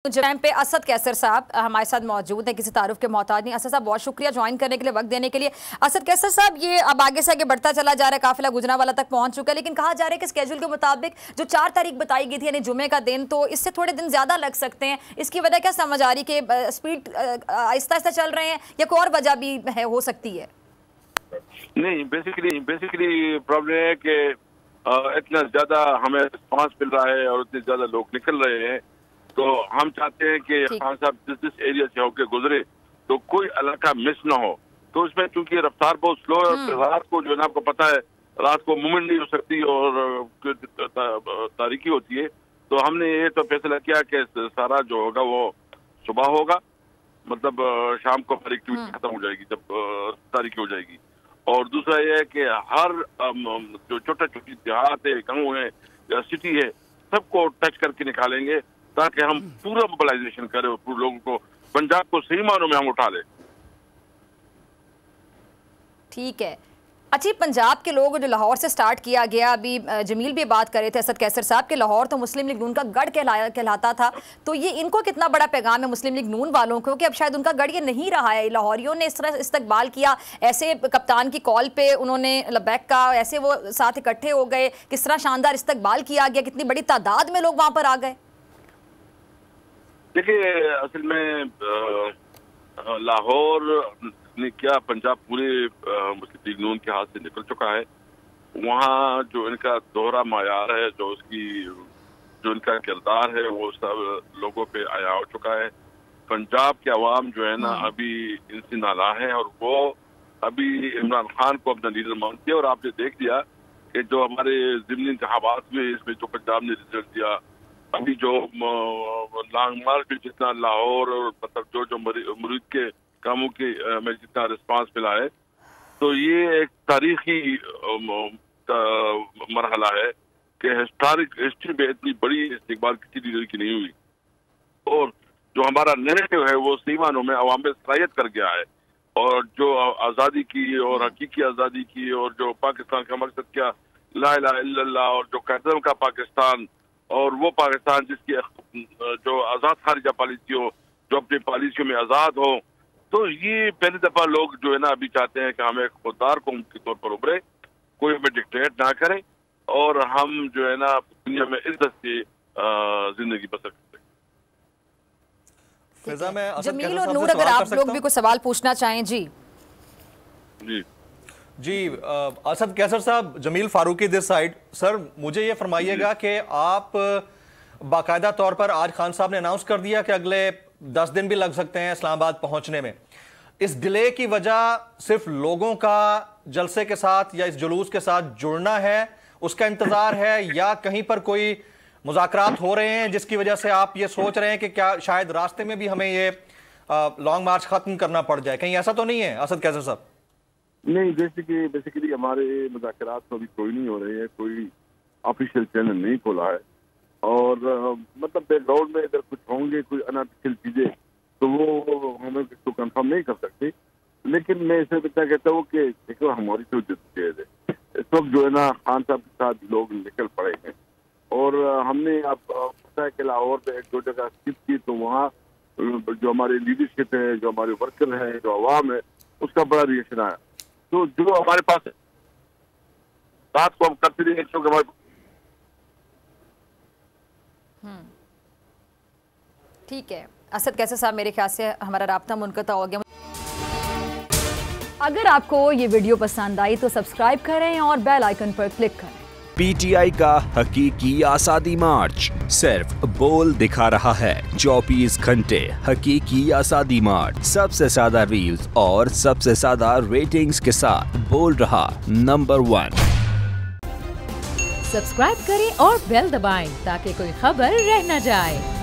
Jam पे असद कैसर साहब हमारे साथ मौजूद हैं, किसी तारुफ के मोहताज नहीं। असद साहब बहुत शुक्रिया ज्वाइन करने के लिए, वक्त देने के लिए। असद कैसर साहब, ये अब आगे से आगे बढ़ता चला जा रहा है, काफिला गुजरांवाला तक पहुंच चुका है, लेकिन कहा जा रहा है कि स्केड्यूल के मुताबिक जो 4 तारीख बताई गई थी यानी जुमे का दिन, तो इससे थोड़े दिन ज्यादा लग सकते हैं। इसकी वजह क्या समझ आ रही कि स्पीड आहिस्ता आहिस्ता चल रहे हैं या कोई और वजह भी है, हो सकती है? नहीं, बेसिकली प्रॉब्लम है कि इतना ज्यादा हमें रिस्पॉन्स मिल रहा है और इतने ज्यादा लोग निकल रहे हैं, तो हम चाहते हैं कि खान साहब जिस एरिया से होकर गुजरे तो कोई इलाका मिस ना हो। तो इसमें चूंकि रफ्तार बहुत स्लो है और रात को जो है ना, आपको पता है रात को मूवमेंट नहीं हो सकती और तारीकी होती है, तो हमने ये तो फैसला किया कि सारा जो होगा वो सुबह होगा, मतलब शाम को हर एक्टिविटी खत्म हो जाएगी जब तारीकी हो जाएगी। और दूसरा ये है कि हर जो छोटे छोटे देहात है, गाँव है या सिटी है, सबको टच करके निकालेंगे ताकि हम पूरा मोबिलाइजेशन करें और पूरे लोगों को, पंजाब को सही मानों में हम उठा लें। ठीक है। अच्छा, पंजाब के लोग जो लाहौर से स्टार्ट किया गया, अभी जमील भी बात कर रहे थे असद कैसर साहब के लाहौर तो मुस्लिम लीग नून का गढ़ कहलाता था, तो ये इनको कितना बड़ा पैगाम है मुस्लिम लीग नून वालों को कि अब शायद उनका गढ़ ये नहीं रहा है। लाहौरियों ने इस तरह इस्तकबाल किया, ऐसे कप्तान की कॉल पे उन्होंने लबैक का, ऐसे वो साथ इकट्ठे हो गए, किस तरह शानदार इस्तकबाल किया गया, कितनी बड़ी तादाद में लोग वहां पर आ गए। देखिए, असल में लाहौर ने क्या, पंजाब पूरे मुस्लिम लीग नून के हाथ से निकल चुका है। वहाँ जो इनका दोहरा मायार है, जो इनका किरदार है, वो सब लोगों पे आया हो चुका है। पंजाब के अवाम जो है ना, अभी इनसे नाला है और वो अभी इमरान खान को अपना लीडर मानती है। और आपने देख लिया कि जो हमारे ज़िमनी इंतखाबात में इसमें जो पंजाब ने रिजल्ट दिया, अभी जो लॉन्ग मार्च में जितना लाहौर और मतलब जो मुरीद के कामों के में जितना रिस्पांस मिला है, तो ये एक तारीखी मरहला है कि हिस्टोरिक हिस्ट्री में इतनी बड़ी इस्तिकबाल किसी लीडर की नहीं हुई। और जो हमारा नैरेटिव है वो सही मानों में अवाम में सरायत कर गया है, और जो आज़ादी की और हकीकी आज़ादी की और जो पाकिस्तान का मकसद क्या, ला इलाहा इल्लल्लाह, और जो कदम का पाकिस्तान, और वो पाकिस्तान जिसकी जो आज़ाद खारिजा पॉलिसी हो, जो अपनी पॉलिसियों में आज़ाद हो, तो ये पहली दफा लोग जो है ना अभी चाहते हैं कि हम एक खुददार कौम के तौर पर उभरे, कोई हमें डिक्टेट ना करे और हम जो है ना दुनिया में इज्जत से जिंदगी बसर करें। जमील और नूर, अगर आप लोग भी कोई सवाल पूछना चाहें। जी असद कैसर साहब, Jameel Farooqui this side. Sir, मुझे ये फरमाइएगा कि आप बाकायदा तौर पर आज खान साहब ने अनाउंस कर दिया कि अगले 10 दिन भी लग सकते हैं इस्लामाबाद पहुंचने में। इस डिले की वजह सिर्फ लोगों का जलसे के साथ या इस जुलूस के साथ जुड़ना है, उसका इंतजार है, या कहीं पर कोई मुज़ाकरात हो रहे हैं जिसकी वजह से आप ये सोच रहे हैं कि क्या शायद रास्ते में भी हमें ये लॉन्ग मार्च खत्म करना पड़ जाए? कहीं ऐसा तो नहीं है असद कैसर साहब? नहीं, बेसिकली हमारे मुज़ाकरात तो अभी कोई नहीं हो रहे हैं, कोई ऑफिशियल चैनल नहीं खोला है, और मतलब बैकग्राउंड में अगर कुछ होंगे कोई अनऑफिशियल चीजें तो वो हमें तो कंफर्म नहीं कर सकते। लेकिन मैं इसे इतना कहता हूँ कि देखो, हमारी तो जिद है इस वक्त जो है ना, खान साहब के साथ लोग निकल पड़े हैं, और हमने आप पता है कि लाहौर में 1-2 जगह स्किप की, तो वहाँ जो हमारे लीडरशिप है, जो हमारे वर्कर है, जो अवाम है, उसका बड़ा रिएक्शन आया। तो जो हमारे पास है रात को हम करते रहेंगे क्योंकि हमारे ठीक है। असद कैसर साहब, मेरे ख्याल से हमारा राब्ता मुनक़ता हो गया। अगर आपको ये वीडियो पसंद आई तो सब्सक्राइब करें और बेल आइकन पर क्लिक करें। पीटीआई का हकीकी आज़ादी मार्च सिर्फ बोल दिखा रहा है। 24 घंटे हकीकी आज़ादी मार्च, सबसे ज्यादा रील्स और सबसे ज्यादा रेटिंग्स के साथ बोल रहा नंबर 1। सब्सक्राइब करें और बेल दबाएं ताकि कोई खबर रह न जाए।